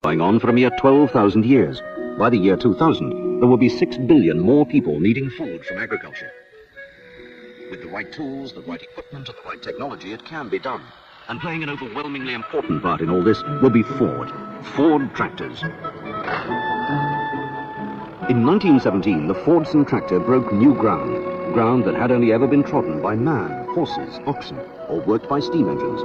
going on for a mere 12,000 years. By the year 2000, there will be 6 billion more people needing food from agriculture. With the right tools, the right equipment, and the right technology, it can be done. And playing an overwhelmingly important part in all this will be Ford. Ford tractors. In 1917, the Fordson tractor broke new ground that had only ever been trodden by man, horses, oxen, or worked by steam engines.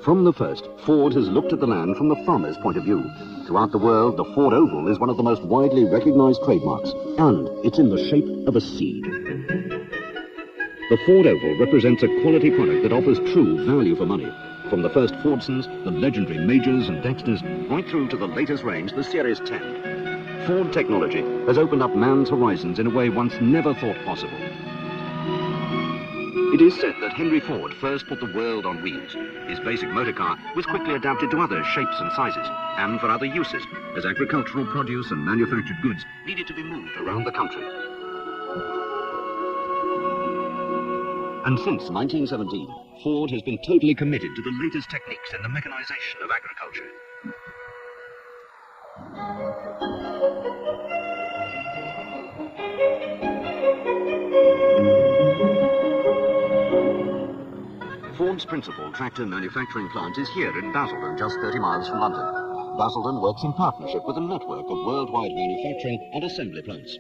From the first, Ford has looked at the land from the farmer's point of view. Throughout the world, the Ford Oval is one of the most widely recognized trademarks, and it's in the shape of a seed. The Ford Oval represents a quality product that offers true value for money. From the first Fordsons, the legendary Majors and Dexters, right through to the latest range, the Series 10. Ford technology has opened up man's horizons in a way once never thought possible. It is said that Henry Ford first put the world on wheels. His basic motor car was quickly adapted to other shapes and sizes, and for other uses, as agricultural produce and manufactured goods needed to be moved around the country. And since 1917, Ford has been totally committed to the latest techniques in the mechanization of agriculture. Ford's principal tractor manufacturing plant is here in Basildon, just 30 miles from London. Basildon works in partnership with a network of worldwide manufacturing and assembly plants.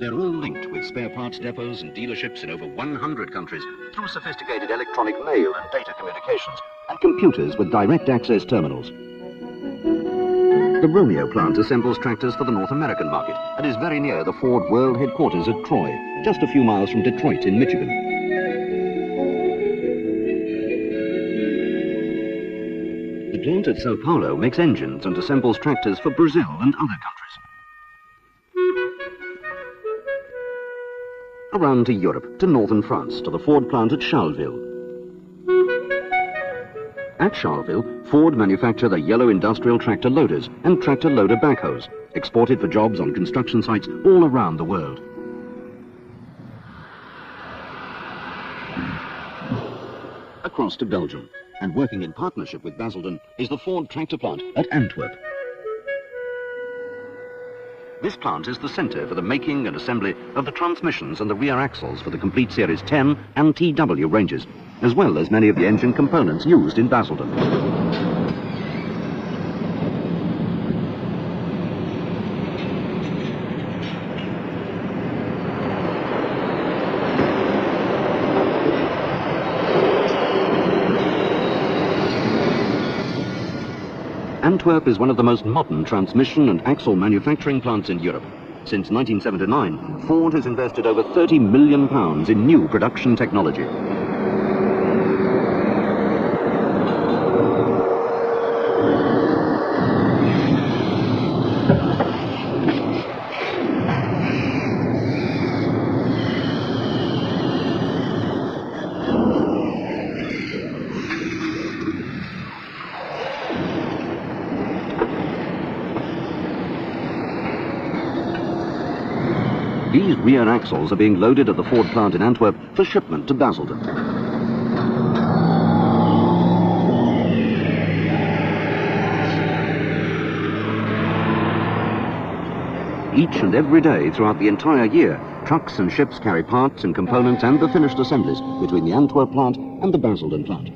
They're all linked with spare parts depots and dealerships in over 100 countries through sophisticated electronic mail and data communications and computers with direct access terminals. The Romeo plant assembles tractors for the North American market and is very near the Ford World headquarters at Troy, just a few miles from Detroit in Michigan. The plant at Sao Paulo makes engines and assembles tractors for Brazil and other countries. Around to Europe, to northern France, to the Ford plant at Charleville. At Charleville, Ford manufacture the yellow industrial tractor loaders and tractor loader backhoes, exported for jobs on construction sites all around the world. Across to Belgium, and working in partnership with Basildon, is the Ford tractor plant at Antwerp. This plant is the center for the making and assembly of the transmissions and the rear axles for the complete Series 10 and TW ranges, as well as many of the engine components used in Basildon. Antwerp is one of the most modern transmission and axle manufacturing plants in Europe. Since 1979, Ford has invested over £30 million in new production technology. These rear axles are being loaded at the Ford plant in Antwerp for shipment to Basildon. Each and every day throughout the entire year, trucks and ships carry parts and components and the finished assemblies between the Antwerp plant and the Basildon plant.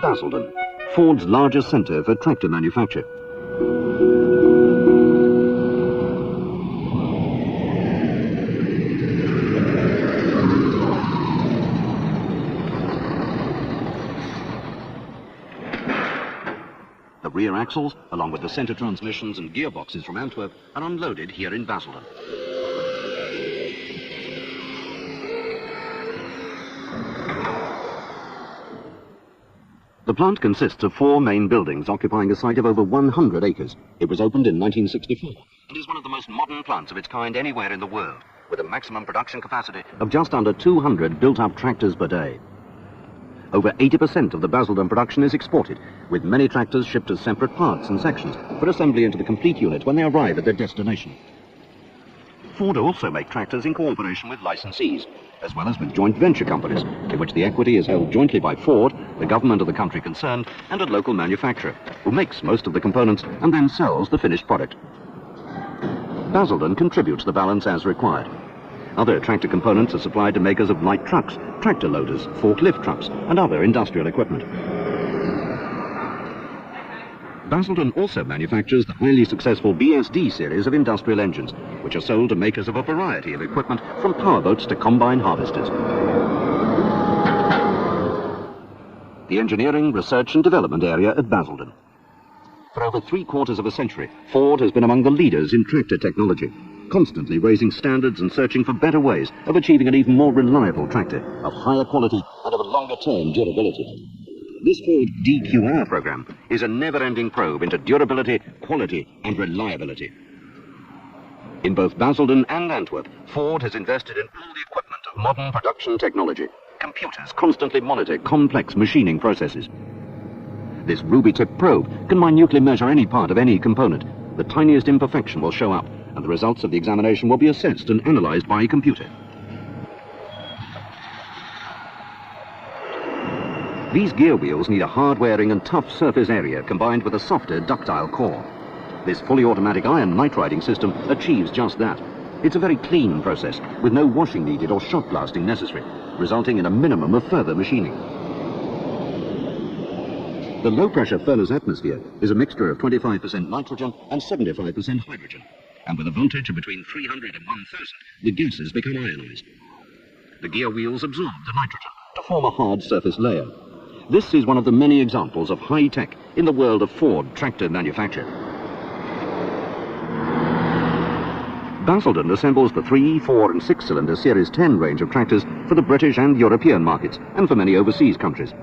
Basildon, Ford's largest center for tractor manufacture. The rear axles, along with the center transmissions and gearboxes from Antwerp, are unloaded here in Basildon. The plant consists of 4 main buildings occupying a site of over 100 acres. It was opened in 1964 and is one of the most modern plants of its kind anywhere in the world, with a maximum production capacity of just under 200 built-up tractors per day. Over 80% of the Basildon production is exported, with many tractors shipped as separate parts and sections for assembly into the complete unit when they arrive at their destination. Ford also make tractors in cooperation with licensees, as well as with joint venture companies, in which the equity is held jointly by Ford, the government of the country concerned, and a local manufacturer, who makes most of the components and then sells the finished product. Basildon contributes the balance as required. Other tractor components are supplied to makers of light trucks, tractor loaders, forklift trucks, and other industrial equipment. Basildon also manufactures the highly successful BSD series of industrial engines, which are sold to makers of a variety of equipment, from powerboats to combine harvesters. The engineering, research and development area at Basildon. For over 3/4 of a century, Ford has been among the leaders in tractor technology, constantly raising standards and searching for better ways of achieving an even more reliable tractor, of higher quality and of a longer-term durability. This Ford DQR program is a never-ending probe into durability, quality and reliability. In both Basildon and Antwerp, Ford has invested in all the equipment of modern production technology. Computers constantly monitor complex machining processes. This ruby-tip probe can minutely measure any part of any component. The tiniest imperfection will show up, and the results of the examination will be assessed and analyzed by a computer. These gear wheels need a hard-wearing and tough surface area combined with a softer, ductile core. This fully automatic iron night-riding system achieves just that. It's a very clean process, with no washing needed or shot blasting necessary, resulting in a minimum of further machining. The low-pressure furnace atmosphere is a mixture of 25% nitrogen and 75% hydrogen, and with a voltage of between 300 and 1000, the gases become ionized. The gear wheels absorb the nitrogen to form a hard surface layer. This is one of the many examples of high-tech in the world of Ford tractor manufacture. Basildon assembles the 3, 4 and 6-cylinder Series 10 range of tractors for the British and European markets, and for many overseas countries.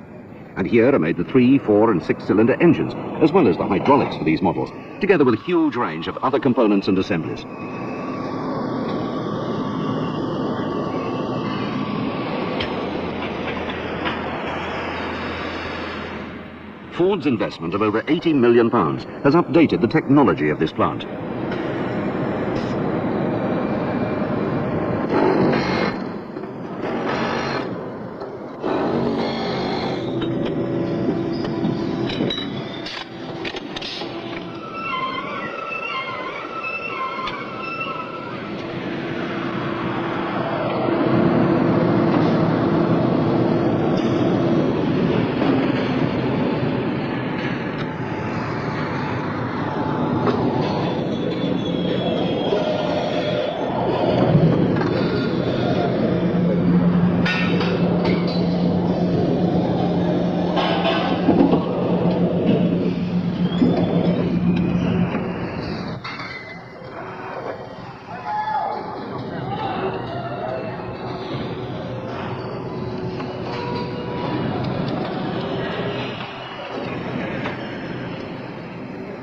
And here are made the 3, 4 and 6-cylinder engines, as well as the hydraulics for these models, together with a huge range of other components and assemblies. Ford's investment of over £80 million has updated the technology of this plant.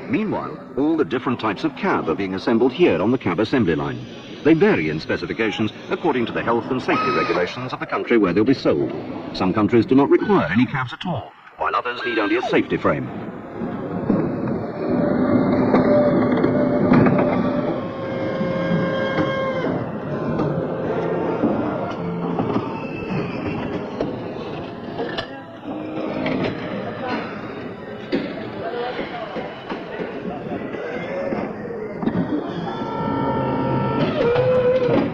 Meanwhile, all the different types of cab are being assembled here on the cab assembly line. They vary in specifications according to the health and safety regulations of the country where they'll be sold. Some countries do not require any cabs at all, while others need only a safety frame.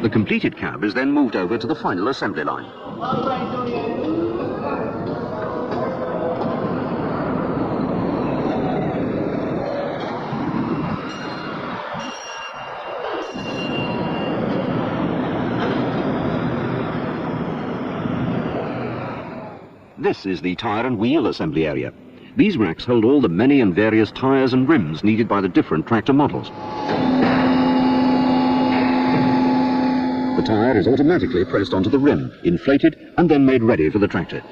The completed cab is then moved over to the final assembly line. This is the tyre and wheel assembly area. These racks hold all the many and various tyres and rims needed by the different tractor models. The tyre is automatically pressed onto the rim, inflated, and then made ready for the tractor.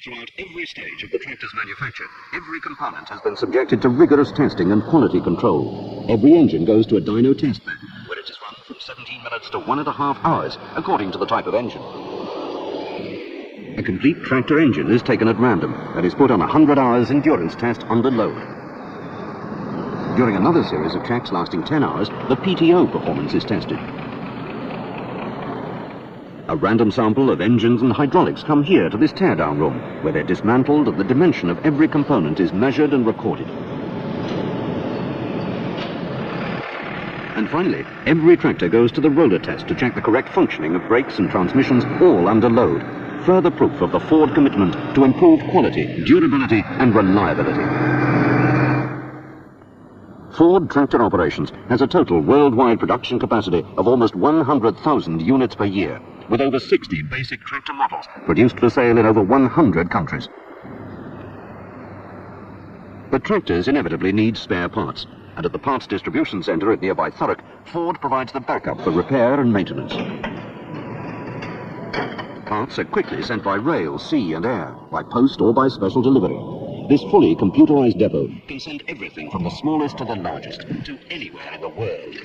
Throughout every stage of the tractor's manufacture, every component has been subjected to rigorous testing and quality control. Every engine goes to a dyno test bed, where it is run for from 17 minutes to 1.5 hours, according to the type of engine. A complete tractor engine is taken at random and is put on a 100 hours endurance test under load. During another series of checks lasting 10 hours, the PTO performance is tested. A random sample of engines and hydraulics come here to this teardown room, where they're dismantled and the dimension of every component is measured and recorded. And finally, every tractor goes to the roller test to check the correct functioning of brakes and transmissions, all under load. Further proof of the Ford commitment to improve quality, durability and reliability. Ford Tractor Operations has a total worldwide production capacity of almost 100,000 units per year, with over 60 basic tractor models produced for sale in over 100 countries. But tractors inevitably need spare parts, and at the parts distribution centre at nearby Thurrock, Ford provides the backup for repair and maintenance. Parts are quickly sent by rail, sea and air, by post or by special delivery. This fully computerized depot can send everything from the smallest to the largest to anywhere in the world.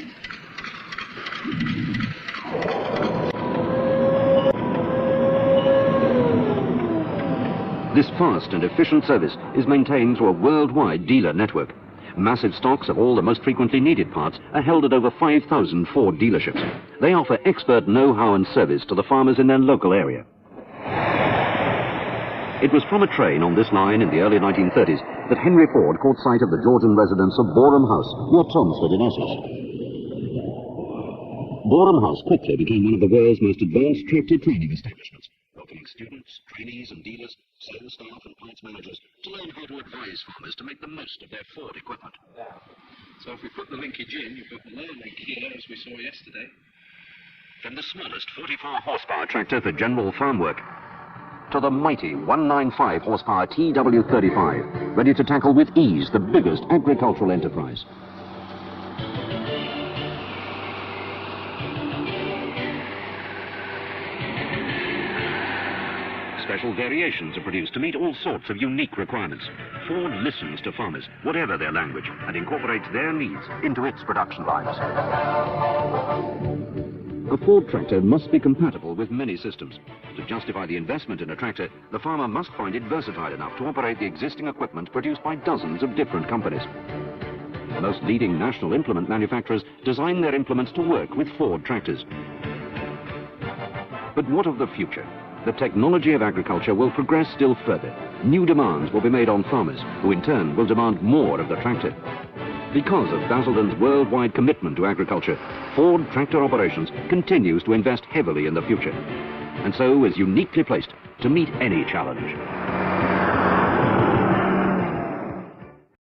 This fast and efficient service is maintained through a worldwide dealer network. Massive stocks of all the most frequently needed parts are held at over 5,000 Ford dealerships. They offer expert know-how and service to the farmers in their local area. It was from a train on this line in the early 1930s that Henry Ford caught sight of the Georgian residence of Boreham House, near Chelmsford in Essex. Boreham House quickly became one of the world's most advanced tractor training establishments, welcoming students, trainees and dealers, sales staff and parts managers to learn how to advise farmers to make the most of their Ford equipment. So if we put the linkage in, you've got the lower link here, as we saw yesterday. From the smallest 44 horsepower tractor for general farm work to the mighty 195 horsepower TW35, ready to tackle with ease the biggest agricultural enterprise. Special variations are produced to meet all sorts of unique requirements. Ford listens to farmers, whatever their language, and incorporates their needs into its production lines. A Ford tractor must be compatible with many systems. To justify the investment in a tractor, the farmer must find it versatile enough to operate the existing equipment produced by dozens of different companies. The most leading national implement manufacturers design their implements to work with Ford tractors. But what of the future? The technology of agriculture will progress still further. New demands will be made on farmers, who in turn will demand more of the tractor. Because of Basildon's worldwide commitment to agriculture, Ford Tractor Operations continues to invest heavily in the future, and so is uniquely placed to meet any challenge.